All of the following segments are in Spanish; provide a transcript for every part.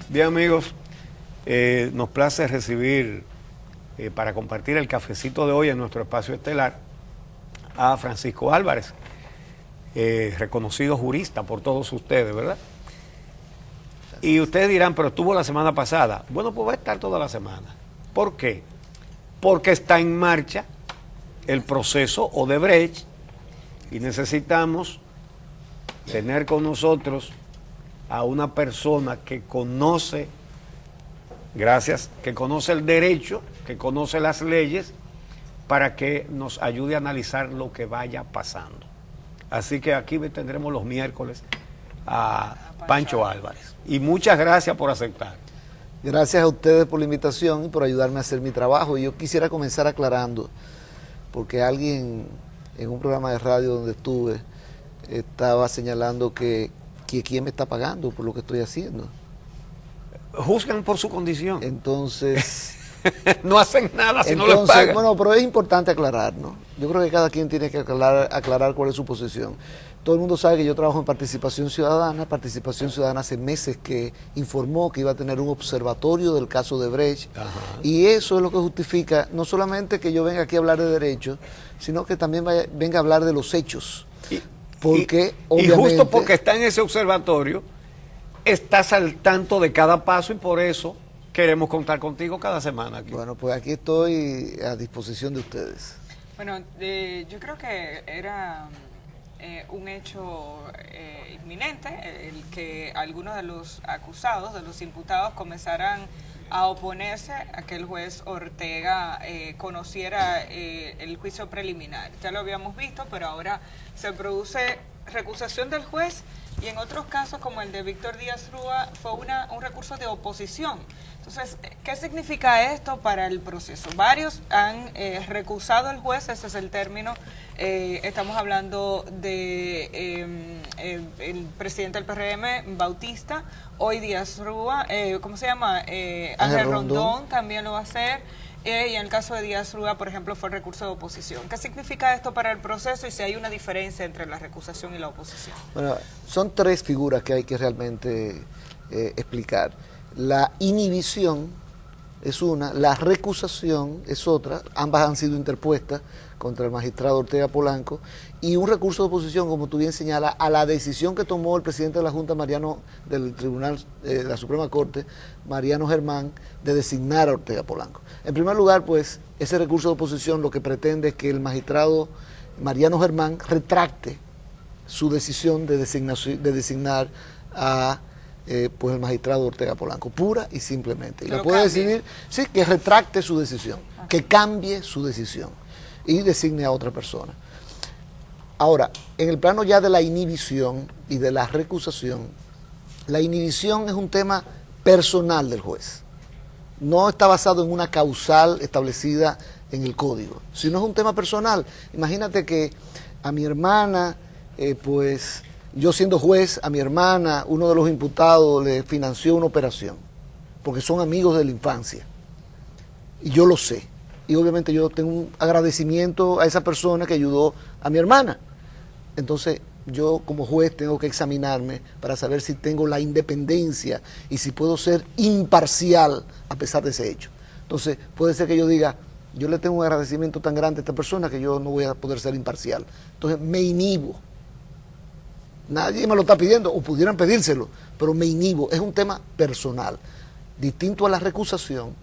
Bien, amigos, nos place recibir para compartir el cafecito de hoy en nuestro espacio estelar a Francisco Álvarez, reconocido jurista por todos ustedes, ¿verdad? Y ustedes dirán, pero estuvo la semana pasada. Bueno, pues va a estar toda la semana. ¿Por qué? Porque está en marcha el proceso Odebrecht y necesitamos tener con nosotros a una persona que conoce, que conoce el derecho, que conoce las leyes, para que nos ayude a analizar lo que vaya pasando. Así que aquí tendremos los miércoles a Pancho Álvarez. Y muchas gracias por aceptar. Gracias a ustedes por la invitación y por ayudarme a hacer mi trabajo. Y yo quisiera comenzar aclarando, porque alguien en un programa de radio donde estuve estaba señalando que quién me está pagando por lo que estoy haciendo. Juzgan por su condición. Entonces... no hacen nada si no les pagan. Bueno, pero es importante aclarar, ¿no? Yo creo que cada quien tiene que aclarar cuál es su posición. Todo el mundo sabe que yo trabajo en Participación Ciudadana. Participación Ciudadana hace meses que informó que iba a tener un observatorio del caso Odebrecht. Y eso es lo que justifica no solamente que yo venga aquí a hablar de derechos, sino que también venga a hablar de los hechos. Porque, obviamente, y justo porque está en ese observatorio, estás al tanto de cada paso y por eso queremos contar contigo cada semana aquí. Bueno, pues aquí estoy a disposición de ustedes. Bueno, yo creo que era un hecho inminente el que algunos de los acusados, de los imputados, comenzaran a oponerse a que el juez Ortega conociera el juicio preliminar. Ya lo habíamos visto, pero ahora se produce recusación del juez y en otros casos, como el de Víctor Díaz Rúa, fue un recurso de oposición. Entonces, ¿qué significa esto para el proceso? Varios han recusado al juez, ese es el término. Estamos hablando de el presidente del PRM, Bautista, hoy Díaz Rúa, ¿cómo se llama? Ángel Rondón también lo va a hacer. Y en el caso de Díaz Rúa, por ejemplo, fue el recurso de oposición. ¿Qué significa esto para el proceso y si hay una diferencia entre la recusación y la oposición? Bueno, son tres figuras que hay que realmente explicar. La inhibición es una, la recusación es otra, ambas han sido interpuestas contra el magistrado Ortega Polanco, y un recurso de oposición, como tú bien señalas, a la decisión que tomó el presidente de la Junta del Tribunal de la Suprema Corte, Mariano Germán, de designar a Ortega Polanco. En primer lugar, pues, ese recurso de oposición lo que pretende es que el magistrado Mariano Germán retracte su decisión de designar a pues el magistrado Ortega Polanco, pura y simplemente. Y lo puede decidir, sí, que retracte su decisión, que cambie su decisión y designe a otra persona. Ahora, en el plano ya de la inhibición y de la recusación, la inhibición es un tema personal del juez. No está basado en una causal establecida en el código, sino es un tema personal. Imagínate que a mi hermana, pues yo siendo juez, a mi hermana, uno de los imputados le financió una operación, porque son amigos de la infancia, y yo lo sé. Y obviamente yo tengo un agradecimiento a esa persona que ayudó a mi hermana. Entonces yo como juez tengo que examinarme para saber si tengo la independencia y si puedo ser imparcial a pesar de ese hecho. Entonces puede ser que yo diga, yo le tengo un agradecimiento tan grande a esta persona que yo no voy a poder ser imparcial. Entonces me inhibo. Nadie me lo está pidiendo, o pudieran pedírselo, pero me inhibo. Es un tema personal, distinto a la recusación,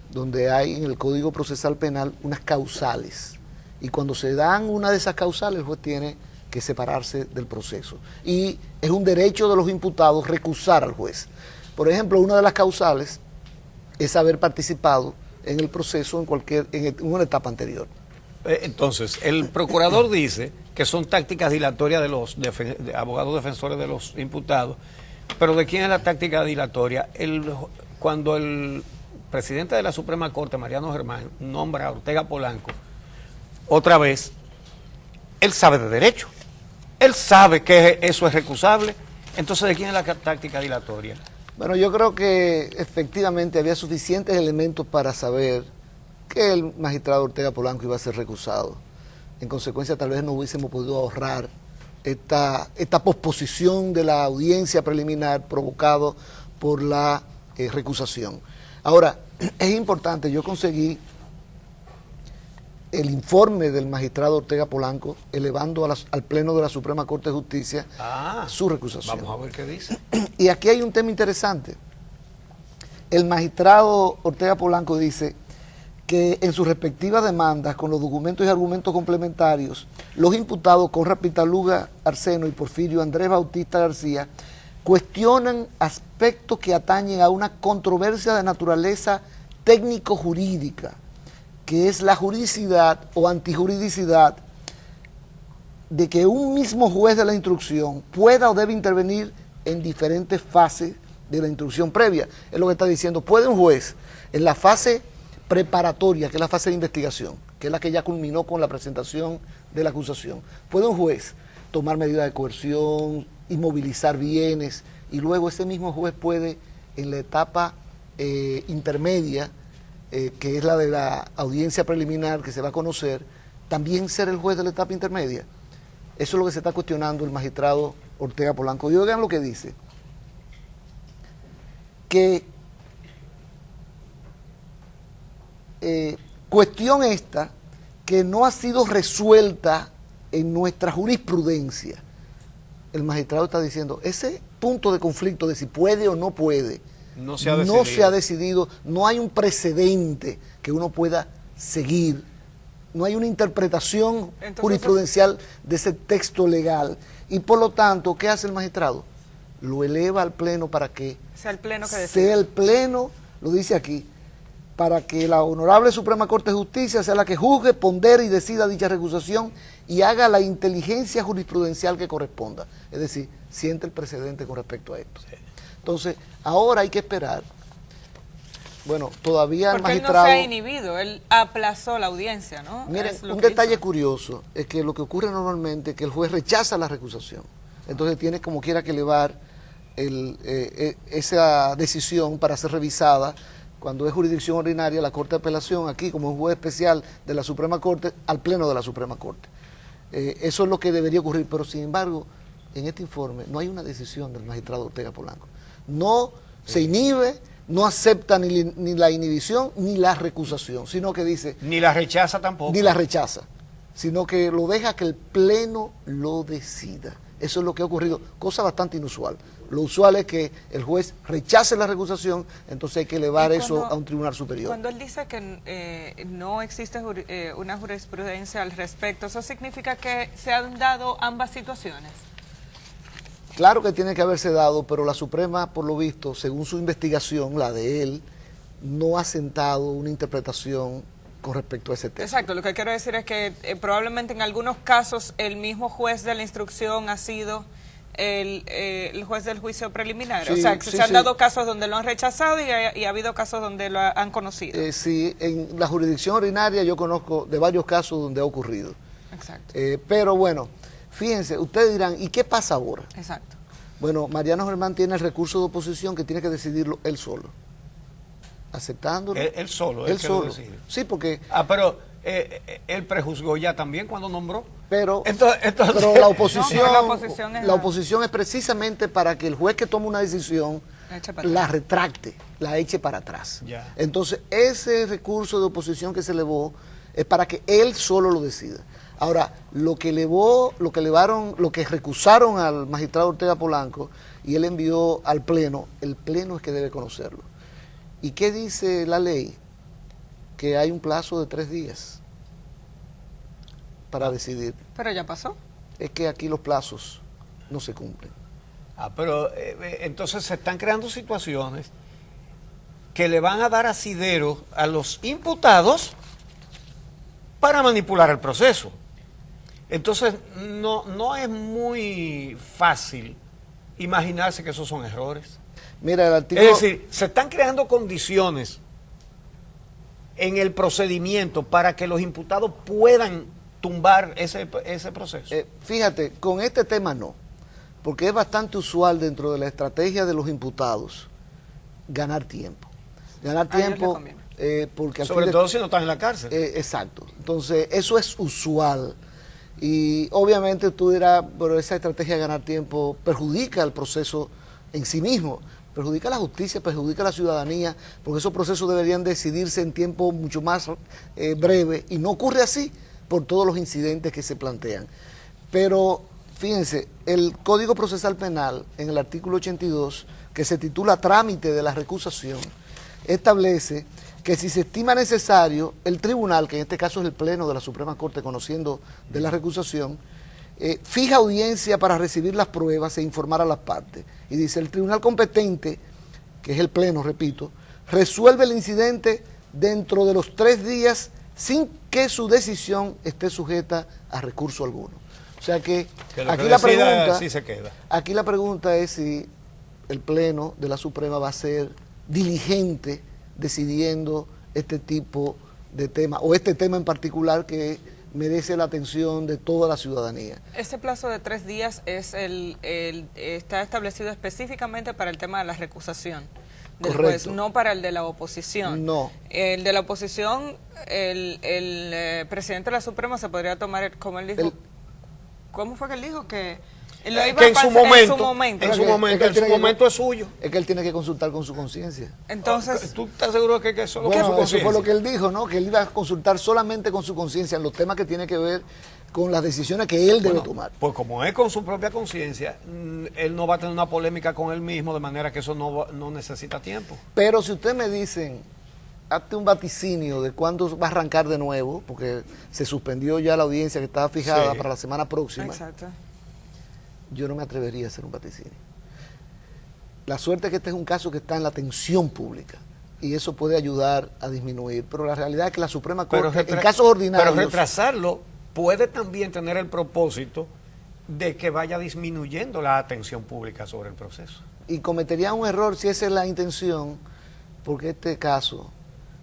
donde hay en el Código Procesal Penal unas causales. Y cuando se dan una de esas causales, el juez tiene que separarse del proceso. Y es un derecho de los imputados recusar al juez. Por ejemplo, una de las causales es haber participado en el proceso en una etapa anterior. Entonces, el procurador dice que son tácticas dilatorias de los abogados defensores de los imputados, pero ¿de quién es la táctica dilatoria? Cuando el presidente de la Suprema Corte, Mariano Germán, nombra a Ortega Polanco, otra vez, él sabe de derecho, él sabe que eso es recusable, entonces ¿de quién es la táctica dilatoria? Bueno, yo creo que efectivamente había suficientes elementos para saber que el magistrado Ortega Polanco iba a ser recusado. En consecuencia, tal vez no hubiésemos podido ahorrar esta posposición de la audiencia preliminar provocado por la recusación. Ahora, es importante, yo conseguí el informe del magistrado Ortega Polanco elevando al Pleno de la Suprema Corte de Justicia su recusación. Vamos a ver qué dice. Y aquí hay un tema interesante. El magistrado Ortega Polanco dice que en sus respectivas demandas, con los documentos y argumentos complementarios, los imputados Conrad Pitaluga Arseno y Porfirio Andrés Bautista García cuestionan aspectos que atañen a una controversia de naturaleza técnico-jurídica, que es la juridicidad o antijuridicidad de que un mismo juez de la instrucción pueda o debe intervenir en diferentes fases de la instrucción previa. Es lo que está diciendo. Puede un juez en la fase preparatoria, que es la fase de investigación, que es la que ya culminó con la presentación de la acusación, puede un juez tomar medidas de coerción, inmovilizar bienes, y luego ese mismo juez puede en la etapa intermedia, que es la de la audiencia preliminar que se va a conocer, también ser el juez de la etapa intermedia. Eso es lo que se está cuestionando el magistrado Ortega Polanco. Y oigan lo que dice, que cuestión esta que no ha sido resuelta en nuestra jurisprudencia. El magistrado está diciendo, ese punto de conflicto de si puede o no puede, no se ha decidido, no hay un precedente que uno pueda seguir, no hay una interpretación jurisprudencial de ese texto legal, y por lo tanto, ¿qué hace el magistrado? Lo eleva al Pleno para que sea el Pleno que decida. Sea el Pleno, lo dice aquí, para que la Honorable Suprema Corte de Justicia sea la que juzgue, pondere y decida dicha recusación y haga la inteligencia jurisprudencial que corresponda. Es decir, siente el precedente con respecto a esto. Sí. Entonces, ahora hay que esperar. Bueno, todavía el magistrado... Él no se ha inhibido, él aplazó la audiencia, ¿no? Miren, un detalle curioso es que lo que ocurre normalmente es que el juez rechaza la recusación. Entonces tiene como quiera que elevar esa decisión para ser revisada. Cuando es jurisdicción ordinaria, la Corte de Apelación, aquí como un juez especial de la Suprema Corte, al Pleno de la Suprema Corte. Eso es lo que debería ocurrir, pero sin embargo, en este informe no hay una decisión del magistrado Ortega Polanco. No se inhibe, no acepta ni la inhibición ni la recusación, sino que dice... Ni la rechaza tampoco. Ni la rechaza, sino que lo deja que el Pleno lo decida. Eso es lo que ha ocurrido, cosa bastante inusual. Lo usual es que el juez rechace la recusación, entonces hay que elevar eso a un tribunal superior. Cuando él dice que no existe una jurisprudencia al respecto, ¿eso significa que se han dado ambas situaciones? Claro que tiene que haberse dado, pero la Suprema, por lo visto, según su investigación, la de él, no ha sentado una interpretación con respecto a ese tema. Exacto, lo que quiero decir es que probablemente en algunos casos el mismo juez de la instrucción ha sido el juez del juicio preliminar. Sí, o sea, que se han dado casos donde lo han rechazado y ha habido casos donde lo han conocido. Sí, en la jurisdicción ordinaria yo conozco de varios casos donde ha ocurrido. Exacto. Pero bueno, fíjense, ustedes dirán, ¿y qué pasa ahora? Exacto. Bueno, Mariano Germán tiene el recurso de oposición que tiene que decidirlo él solo. Aceptándolo. Él solo. Él solo. Sí, porque... pero él prejuzgó ya también cuando nombró. Pero, entonces, pero la oposición, la oposición es precisamente para que el juez que toma una decisión la retracte, la eche para atrás. Ya. Entonces, ese recurso de oposición que se elevó es para que él solo lo decida. Ahora, lo que recusaron al magistrado Ortega Polanco y él envió al Pleno, el Pleno es que debe conocerlo. ¿Y qué dice la ley? Que hay un plazo de 3 días para decidir. Pero ya pasó. Es que aquí los plazos no se cumplen. Pero entonces se están creando situaciones que le van a dar asidero a los imputados para manipular el proceso. Entonces no es muy fácil imaginarse que esos son errores. Mira, el artículo... Es decir, se están creando condiciones en el procedimiento para que los imputados puedan tumbar ese proceso. Fíjate, con este tema no, porque es bastante usual dentro de la estrategia de los imputados ganar tiempo. Ganar tiempo porque... Sobre todo si no están en la cárcel. Exacto. Entonces, eso es usual. Y obviamente tú dirás, pero esa estrategia de ganar tiempo perjudica el proceso en sí mismo. perjudica a la justicia, perjudica a la ciudadanía, porque esos procesos deberían decidirse en tiempo mucho más breve, y no ocurre así por todos los incidentes que se plantean. Pero fíjense, el Código Procesal Penal, en el artículo 82, que se titula Trámite de la recusación, establece que si se estima necesario, el tribunal, que en este caso es el Pleno de la Suprema Corte, conociendo de la recusación, fija audiencia para recibir las pruebas e informar a las partes. Y dice, el tribunal competente, que es el Pleno, repito, resuelve el incidente dentro de los 3 días sin que su decisión esté sujeta a recurso alguno. O sea que aquí la pregunta, sí se queda. Aquí la pregunta es si el Pleno de la Suprema va a ser diligente decidiendo este tipo de tema, o este tema en particular que merece la atención de toda la ciudadanía. Ese plazo de 3 días es está establecido específicamente para el tema de la recusación del juez, no para el de la oposición. No. El de la oposición, el presidente de la Suprema se podría tomar, como él dijo, ¿cómo fue que él dijo? Que en su momento es suyo. Es que él tiene que consultar con su conciencia. Entonces, ¿tú estás seguro que eso con su conciencia? Eso fue lo que él dijo, ¿no? Que él iba a consultar solamente con su conciencia en los temas que tiene que ver con las decisiones que él debe tomar. Pues como es con su propia conciencia, él no va a tener una polémica con él mismo, de manera que eso no necesita tiempo. Pero si usted me dicen, hazte un vaticinio de cuándo va a arrancar de nuevo, porque se suspendió ya la audiencia que estaba fijada para la semana próxima. Exacto. Yo no me atrevería a hacer un vaticinio. La suerte es que este es un caso que está en la atención pública y eso puede ayudar a disminuir, pero la realidad es que la Suprema Corte, en casos ordinarios... Pero retrasarlo puede también tener el propósito de que vaya disminuyendo la atención pública sobre el proceso. Y cometería un error si esa es la intención, porque este caso,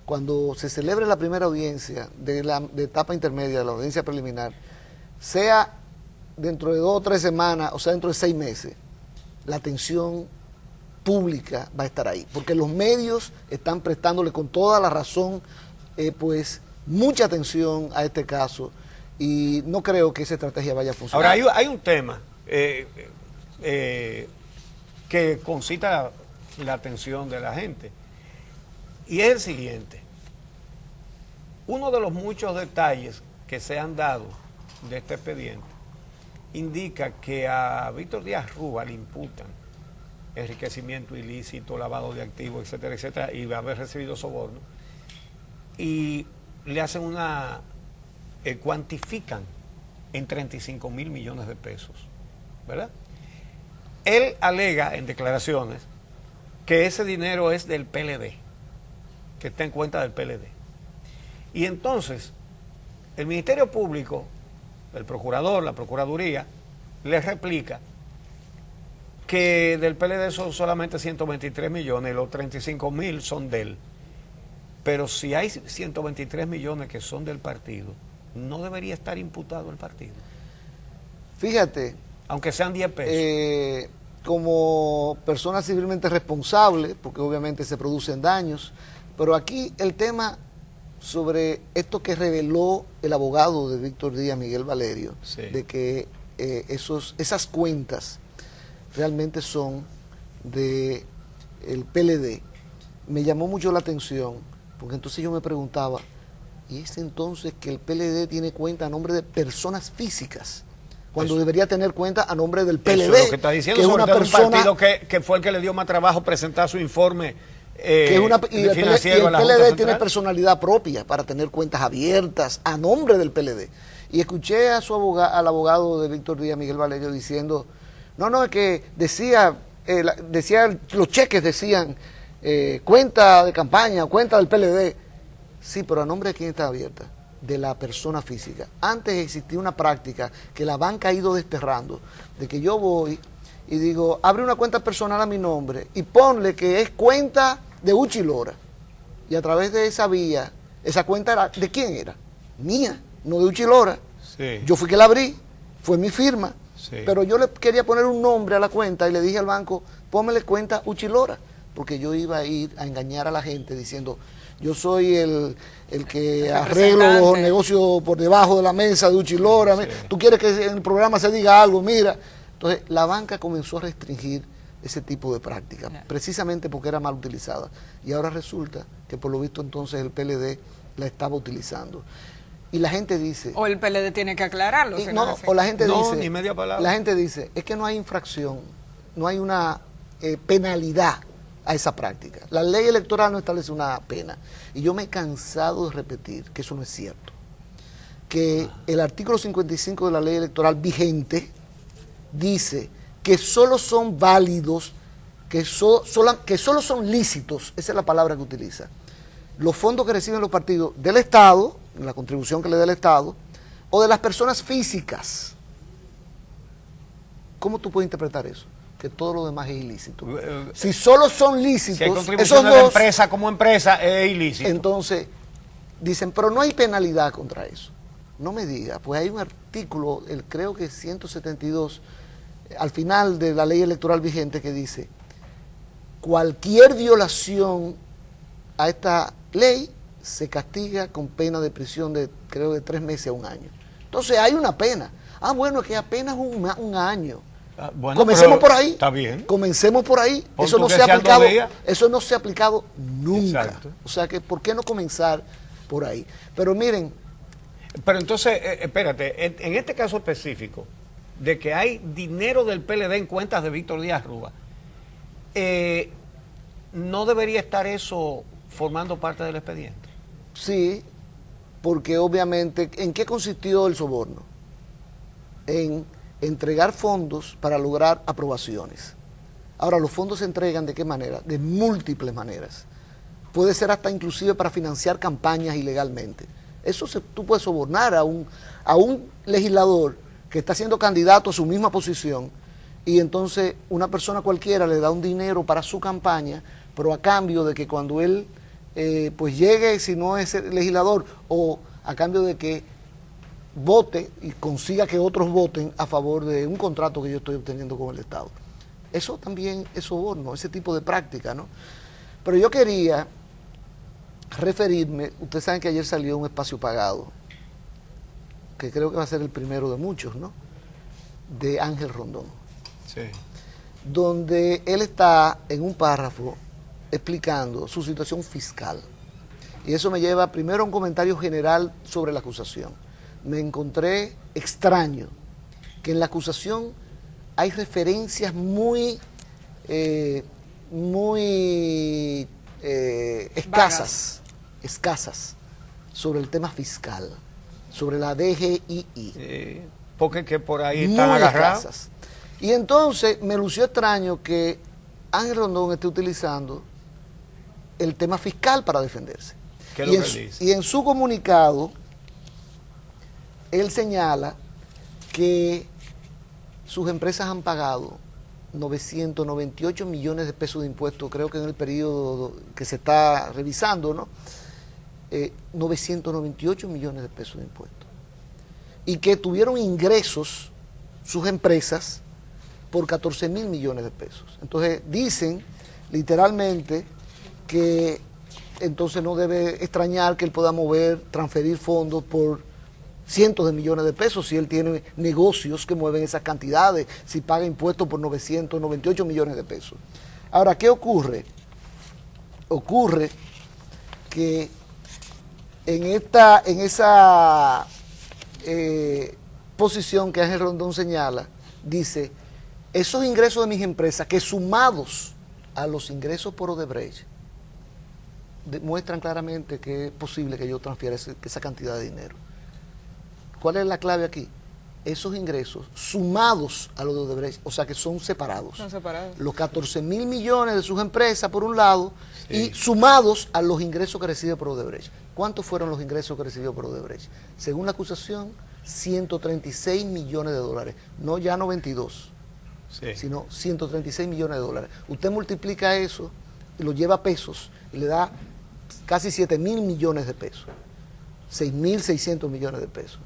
cuando se celebre la primera audiencia de etapa intermedia, de la audiencia preliminar, sea dentro de 2 o 3 semanas, o sea, dentro de 6 meses, la atención pública va a estar ahí, porque los medios están prestándole con toda la razón, pues, mucha atención a este caso, y no creo que esa estrategia vaya a funcionar. Ahora, hay un tema que concita la atención de la gente, y es el siguiente. Uno de los muchos detalles que se han dado de este expediente indica que a Víctor Díaz Rúa le imputan enriquecimiento ilícito, lavado de activos, etcétera, etcétera, y va a haber recibido soborno, y le hacen cuantifican en 35 mil millones de pesos, ¿verdad? Él alega en declaraciones que ese dinero es del PLD, que está en cuenta del PLD. Y entonces, el Ministerio Público, el procurador, la procuraduría, le replica que del PLD son solamente 123 millones y los 35 mil son de él. Pero si hay 123 millones que son del partido, no debería estar imputado el partido. Fíjate. Aunque sean 10 pesos. Como persona civilmente responsable, porque obviamente se producen daños, pero aquí el tema sobre esto que reveló el abogado de Víctor Díaz, Miguel Valerio, de que esas cuentas realmente son del PLD, me llamó mucho la atención, porque entonces yo me preguntaba, ¿y es entonces que el PLD tiene cuenta a nombre de personas físicas? Cuando debería tener cuenta a nombre del PLD. Eso es lo que está diciendo, que es una persona, un partido que fue el que le dio más trabajo presentar su informe financiero. Y el PLD tiene personalidad propia para tener cuentas abiertas a nombre del PLD. Y escuché a al abogado de Víctor Díaz, Miguel Valerio, diciendo, no, es que decía los cheques decían cuenta de campaña, cuenta del PLD. Sí, pero ¿a nombre de quién está abierta? De la persona física. Antes existía una práctica que la banca ha ido desterrando, de que yo voy y digo, abre una cuenta personal a mi nombre y ponle que es cuenta de Uchi Lora. Y a través de esa vía, esa cuenta era, ¿de quién era? Mía, no de Uchi Lora. Sí. Yo fui que la abrí, fue mi firma, sí. Pero yo le quería poner un nombre a la cuenta y le dije al banco, pónmele cuenta Uchi Lora, porque yo iba a ir a engañar a la gente diciendo, yo soy el que arreglo los negocios por debajo de la mesa de Uchi Lora. Sí. Tú quieres que en el programa se diga algo, mira. Entonces la banca comenzó a restringir ese tipo de práctica, precisamente porque era mal utilizada. Y ahora resulta que por lo visto entonces el PLD la estaba utilizando. Y la gente dice... O el PLD tiene que aclararlo. Si no, o la gente dice... ni media palabra. La gente dice, es que no hay infracción, no hay una penalidad a esa práctica. La ley electoral no establece una pena. Y yo me he cansado de repetir que eso no es cierto. Que el artículo 55 de la ley electoral vigente dice que solo son válidos, que solo son lícitos, esa es la palabra que utiliza, los fondos que reciben los partidos del Estado, la contribución que le da el Estado, o de las personas físicas. ¿Cómo tú puedes interpretar eso? Que todo lo demás es ilícito. Si solo son lícitos, si hay contribuciones de empresa como empresa, es ilícito. Entonces, dicen, pero no hay penalidad contra eso. No me diga, pues hay un artículo, creo que 172, al final de la ley electoral vigente, que dice, cualquier violación a esta ley se castiga con pena de prisión de, creo, de 3 meses a 1 año. Entonces hay una pena. Ah, bueno, que apenas un año. Bueno, comencemos por ahí. Está bien. Comencemos por ahí. Eso no se ha aplicado. Eso no se ha aplicado nunca. Exacto. O sea que, ¿por qué no comenzar por ahí? Pero miren. Pero entonces, espérate, en este caso específico, de que hay dinero del PLD en cuentas de Víctor Díaz Rúa, ¿no debería estar eso formando parte del expediente? Sí, porque obviamente, ¿en qué consistió el soborno? En entregar fondos para lograr aprobaciones. Ahora, los fondos se entregan ¿de qué manera? De múltiples maneras. Puede ser hasta inclusive para financiar campañas ilegalmente. Eso tú puedes sobornar a un legislador que está siendo candidato a su misma posición y entonces una persona cualquiera le da un dinero para su campaña, pero a cambio de que cuando él pues llegue, si no es el legislador, o a cambio de que vote y consiga que otros voten a favor de un contrato que yo estoy obteniendo con el Estado. Eso también es soborno, ese tipo de práctica, ¿no? Pero yo quería referirme, ustedes saben que ayer salió un espacio pagado, que creo que va a ser el primero de muchos, ¿no? De Ángel Rondón. Sí. Donde él está en un párrafo explicando su situación fiscal. Y eso me lleva primero a un comentario general sobre la acusación. Me encontré extraño que en la acusación hay referencias muy escasas sobre el tema fiscal, sobre la DGII. Porque que por ahí están agarrados. Y entonces me lució extraño que Ángel Rondón esté utilizando el tema fiscal para defenderse. ¿Qué es lo que él dice? Y en su comunicado, él señala que sus empresas han pagado 998 millones de pesos de impuestos, creo que en el periodo que se está revisando, ¿no? 998 millones de pesos de impuestos. Y que tuvieron ingresos sus empresas por 14.000 millones de pesos. Entonces dicen literalmente que entonces no debe extrañar que él pueda transferir fondos por cientos de millones de pesos si él tiene negocios que mueven esas cantidades, si paga impuestos por 998 millones de pesos. Ahora, ¿qué ocurre? Ocurre que en esa posición que Ángel Rondón señala, dice, esos ingresos de mis empresas, que sumados a los ingresos por Odebrecht, demuestran claramente que es posible que yo transfiera esa cantidad de dinero. ¿Cuál es la clave aquí? Esos ingresos sumados a los de Odebrecht, o sea que son separados. Son separados. Los 14.000 millones de sus empresas por un lado, sí, y sumados a los ingresos que recibe por Odebrecht. ¿Cuántos fueron los ingresos que recibió por Odebrecht? Según la acusación, 136 millones de dólares. No ya no 22, sí, sino 136 millones de dólares. Usted multiplica eso, y lo lleva a pesos, y le da casi 7.000 millones de pesos. 6.600 millones de pesos.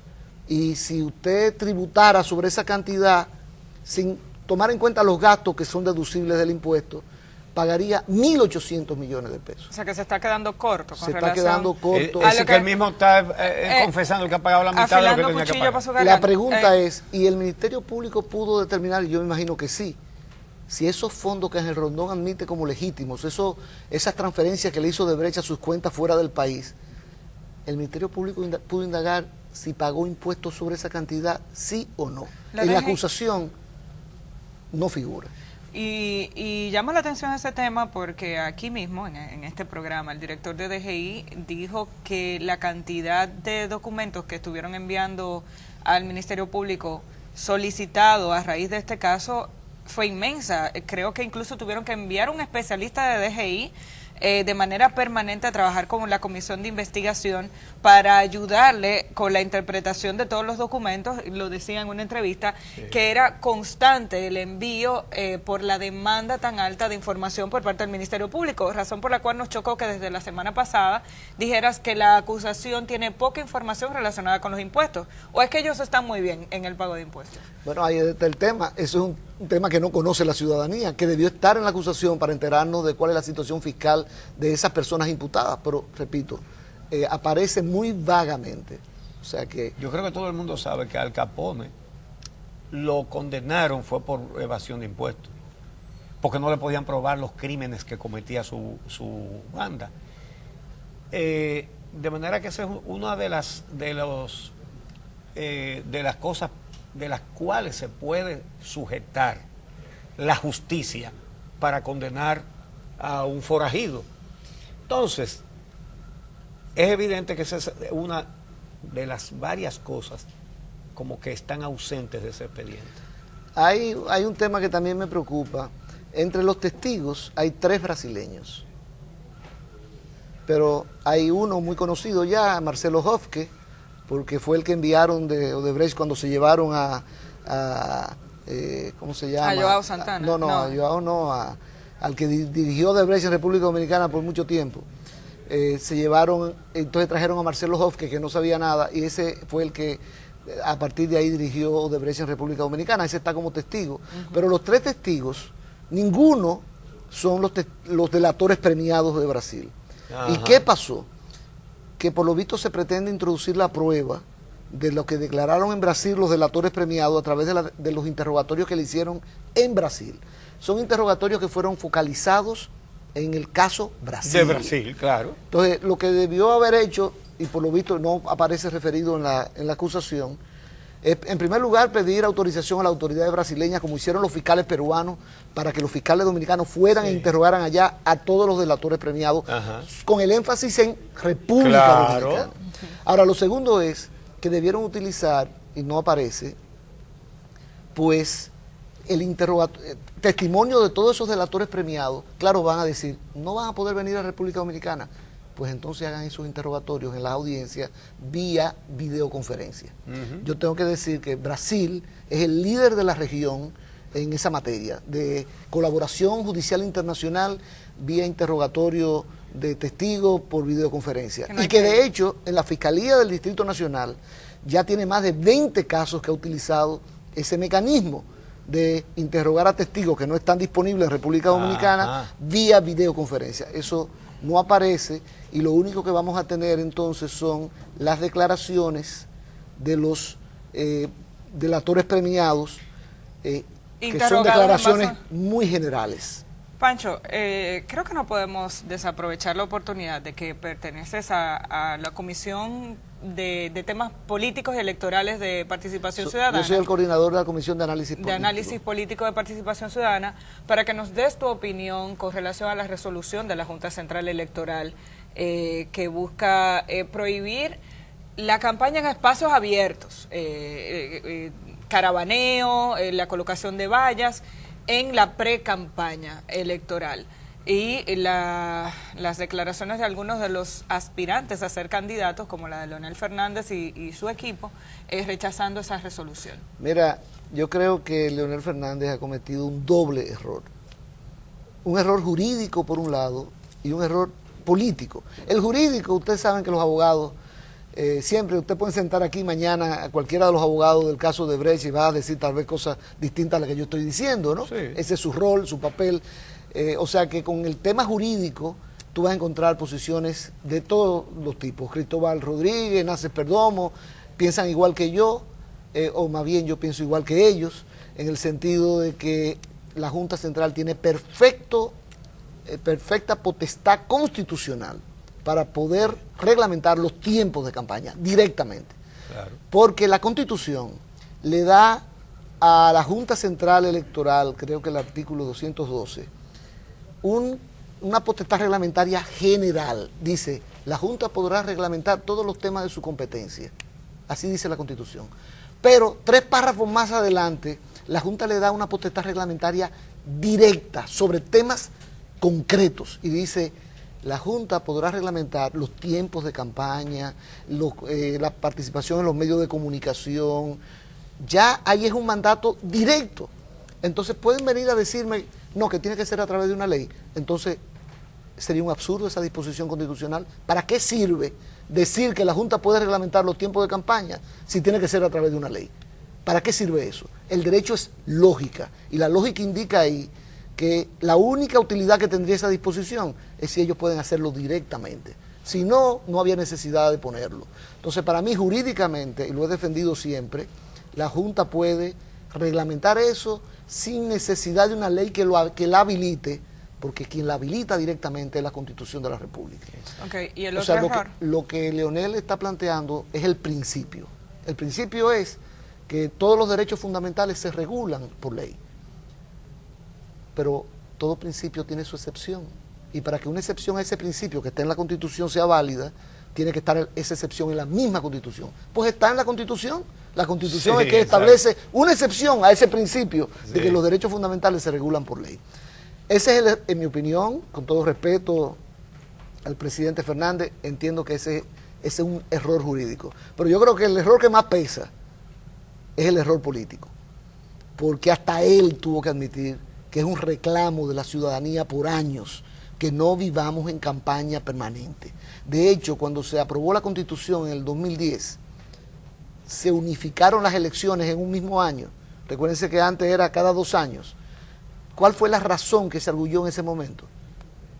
Y si usted tributara sobre esa cantidad, sin tomar en cuenta los gastos que son deducibles del impuesto, pagaría 1.800 millones de pesos. O sea que se está quedando corto. Se está quedando corto. Es que él mismo está confesando que ha pagado la mitad de lo que tenía que pagar. La pregunta es, ¿y el Ministerio Público pudo determinar? Y yo me imagino que sí, si esos fondos que Ángel Rondón admite como legítimos, esas transferencias que le hizo Odebrecht a sus cuentas fuera del país, el Ministerio Público pudo indagar si pagó impuestos sobre esa cantidad, sí o no. En la acusación no figura. Y llama la atención ese tema porque aquí mismo, en este programa, el director de DGI dijo que la cantidad de documentos que estuvieron enviando al Ministerio Público solicitado a raíz de este caso fue inmensa. Creo que incluso tuvieron que enviar un especialista de DGI de manera permanente a trabajar con la comisión de investigación para ayudarle con la interpretación de todos los documentos. Lo decía en una entrevista, sí, que era constante el envío por la demanda tan alta de información por parte del Ministerio Público, razón por la cual nos chocó que desde la semana pasada dijeras que la acusación tiene poca información relacionada con los impuestos, o es que ellos están muy bien en el pago de impuestos. Bueno, ahí está el tema. Eso es un tema que no conoce la ciudadanía, que debió estar en la acusación para enterarnos de cuál es la situación fiscal de esas personas imputadas, pero repito, aparece muy vagamente. O sea que yo creo que todo el mundo sabe que Al Capone lo condenaron fue por evasión de impuestos, porque no le podían probar los crímenes que cometía su banda. De manera que esa es una de las cosas de las cuales se puede sujetar la justicia para condenar a un forajido. Entonces, es evidente que esa es una de las varias cosas como que están ausentes de ese expediente. Hay un tema que también me preocupa. Entre los testigos hay 3 brasileños, pero hay uno muy conocido ya, Marcelo Hofke, porque fue el que enviaron de Odebrecht cuando se llevaron ¿cómo se llama? A Joao Santana. A Joao no, al que dirigió Odebrecht en República Dominicana por mucho tiempo. Se llevaron, entonces trajeron a Marcelo Hofke, que no sabía nada, y ese fue el que a partir de ahí dirigió Odebrecht en República Dominicana. Ese está como testigo. Pero los 3 testigos, ninguno son los delatores premiados de Brasil. Ajá. ¿Y qué pasó? Que por lo visto se pretende introducir la prueba de lo que declararon en Brasil los delatores premiados a través de los interrogatorios que le hicieron en Brasil. Son interrogatorios que fueron focalizados en el caso Brasil. De Brasil, claro. Entonces, lo que debió haber hecho, y por lo visto no aparece referido en la acusación, es, en primer lugar, pedir autorización a las autoridades brasileñas, como hicieron los fiscales peruanos, para que los fiscales dominicanos fueran e interrogaran allá a todos los delatores premiados, ajá, con el énfasis en República Dominicana. Ahora, lo segundo es que debieron utilizar, y no aparece, pues el testimonio de todos esos delatores premiados. Claro, van a decir, no van a poder venir a República Dominicana. Pues entonces hagan esos interrogatorios en las audiencias vía videoconferencia. Yo tengo que decir que Brasil es el líder de la región en esa materia, de colaboración judicial internacional vía interrogatorio de testigos por videoconferencia. Y que de hecho en la Fiscalía del Distrito Nacional ya tiene más de 20 casos que ha utilizado ese mecanismo de interrogar a testigos que no están disponibles en República Dominicana vía videoconferencia. Eso no aparece, y lo único que vamos a tener entonces son las declaraciones de los delatores premiados, que son declaraciones muy generales. Pancho, creo que no podemos desaprovechar la oportunidad de que perteneces a la Comisión de Temas Políticos y Electorales de Participación Ciudadana. Yo soy el coordinador de la Comisión de Análisis Político. De Análisis Político de Participación Ciudadana, para que nos des tu opinión con relación a la resolución de la Junta Central Electoral que busca prohibir la campaña en espacios abiertos, caravaneo, la colocación de vallas en la pre-campaña electoral, y las declaraciones de algunos de los aspirantes a ser candidatos, como la de Leonel Fernández y su equipo, rechazando esa resolución. Mira, yo creo que Leonel Fernández ha cometido un doble error. Un error jurídico por un lado y un error político. El jurídico, ustedes saben que los abogados, siempre usted puede sentar aquí mañana a cualquiera de los abogados del caso de Odebrecht y va a decir tal vez cosas distintas a las que yo estoy diciendo, ¿no? Sí. Ese es su rol, su papel. O sea que con el tema jurídico tú vas a encontrar posiciones de todos los tipos. Cristóbal Rodríguez, Nácer Perdomo, piensan igual que yo, o más bien yo pienso igual que ellos, en el sentido de que la Junta Central tiene perfecta potestad constitucional para poder reglamentar los tiempos de campaña directamente. Claro. Porque la Constitución le da a la Junta Central Electoral, creo que el artículo 212, una potestad reglamentaria general. Dice, la Junta podrá reglamentar todos los temas de su competencia. Así dice la Constitución. Pero 3 párrafos más adelante, la Junta le da una potestad reglamentaria directa sobre temas concretos y dice, la Junta podrá reglamentar los tiempos de campaña, la participación en los medios de comunicación. Ya ahí es un mandato directo. Entonces pueden venir a decirme, no, que tiene que ser a través de una ley. Entonces sería un absurdo esa disposición constitucional. ¿Para qué sirve decir que la Junta puede reglamentar los tiempos de campaña si tiene que ser a través de una ley? ¿Para qué sirve eso? El derecho es lógica, y la lógica indica ahí que la única utilidad que tendría esa disposición es si ellos pueden hacerlo directamente. Si no, no había necesidad de ponerlo. Entonces, para mí, jurídicamente, y lo he defendido siempre, la Junta puede reglamentar eso sin necesidad de una ley que la habilite, porque quien la habilita directamente es la Constitución de la República. Okay, ¿y el otro error? Lo que Leonel está planteando es el principio. El principio es que todos los derechos fundamentales se regulan por ley. Pero todo principio tiene su excepción. Y para que una excepción a ese principio que está en la Constitución sea válida, tiene que estar esa excepción en la misma Constitución. Pues está en la Constitución. La Constitución es que establece una excepción a ese principio de que los derechos fundamentales se regulan por ley. Ese es, en mi opinión, con todo respeto al presidente Fernández, entiendo que ese es un error jurídico. Pero yo creo que el error que más pesa es el error político. Porque hasta él tuvo que admitir que es un reclamo de la ciudadanía por años, que no vivamos en campaña permanente. De hecho, cuando se aprobó la Constitución en el 2010, se unificaron las elecciones en un mismo año. Recuérdense que antes era cada 2 años. ¿Cuál fue la razón que se arguyó en ese momento?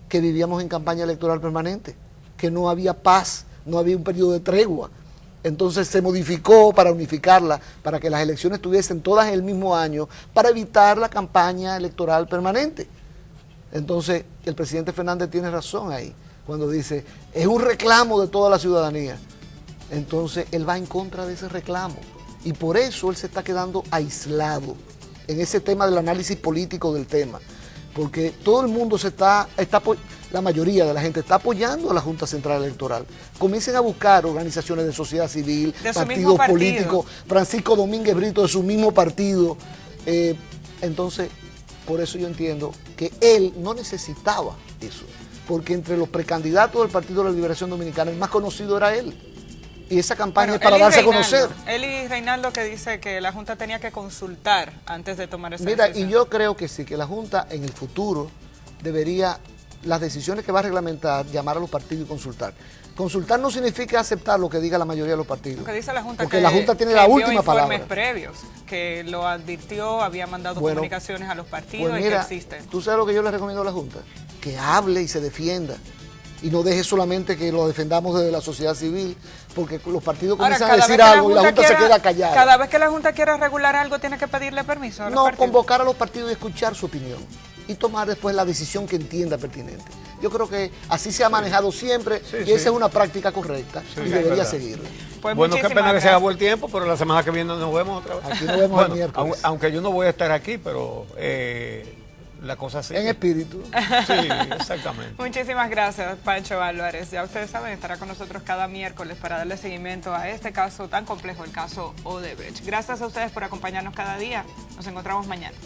Que vivíamos en campaña electoral permanente, que no había paz, no había un periodo de tregua. Entonces se modificó para unificarla, para que las elecciones estuviesen todas en el mismo año, para evitar la campaña electoral permanente. Entonces, el presidente Fernández tiene razón ahí, cuando dice, es un reclamo de toda la ciudadanía. Entonces, él va en contra de ese reclamo. Y por eso él se está quedando aislado en ese tema del análisis político del tema. Porque todo el mundo la mayoría de la gente está apoyando a la Junta Central Electoral. Comiencen a buscar organizaciones de sociedad civil, partidos políticos, Francisco Domínguez Brito de su mismo partido. Entonces, por eso yo entiendo que él no necesitaba eso, porque entre los precandidatos del Partido de la Liberación Dominicana, el más conocido era él. Y esa campaña es para darse a conocer. Él y Reinaldo, que dice que la Junta tenía que consultar antes de tomar esa decisión. decisión. Y yo creo que sí, que la Junta en el futuro debería, las decisiones que va a reglamentar, llamar a los partidos y consultar. Consultar no significa aceptar lo que diga la mayoría de los partidos. Lo que dice la Junta, porque la Junta tiene la última palabra. Previos, que lo advirtió, había mandado comunicaciones a los partidos, pues mira, y que existen. ¿Tú sabes lo que yo le recomiendo a la Junta? Que hable y se defienda. Y no deje solamente que lo defendamos desde la sociedad civil, porque los partidos comienzan a decir algo y la Junta se queda callada. Cada vez que la Junta quiera regular algo, tiene que pedirle permiso a los partidos. Convocar a los partidos y escuchar su opinión. Y tomar después la decisión que entienda pertinente. Yo creo que así se ha manejado siempre y esa es una práctica correcta y debería seguirla. Pues bueno, qué pena que se acabó el tiempo, pero la semana que viene nos vemos otra vez. Aquí nos vemos el miércoles. Aunque yo no voy a estar aquí, pero la cosa sigue. En espíritu. Sí, exactamente. Muchísimas gracias, Pancho Álvarez. Ya ustedes saben, estará con nosotros cada miércoles para darle seguimiento a este caso tan complejo, el caso Odebrecht. Gracias a ustedes por acompañarnos cada día. Nos encontramos mañana.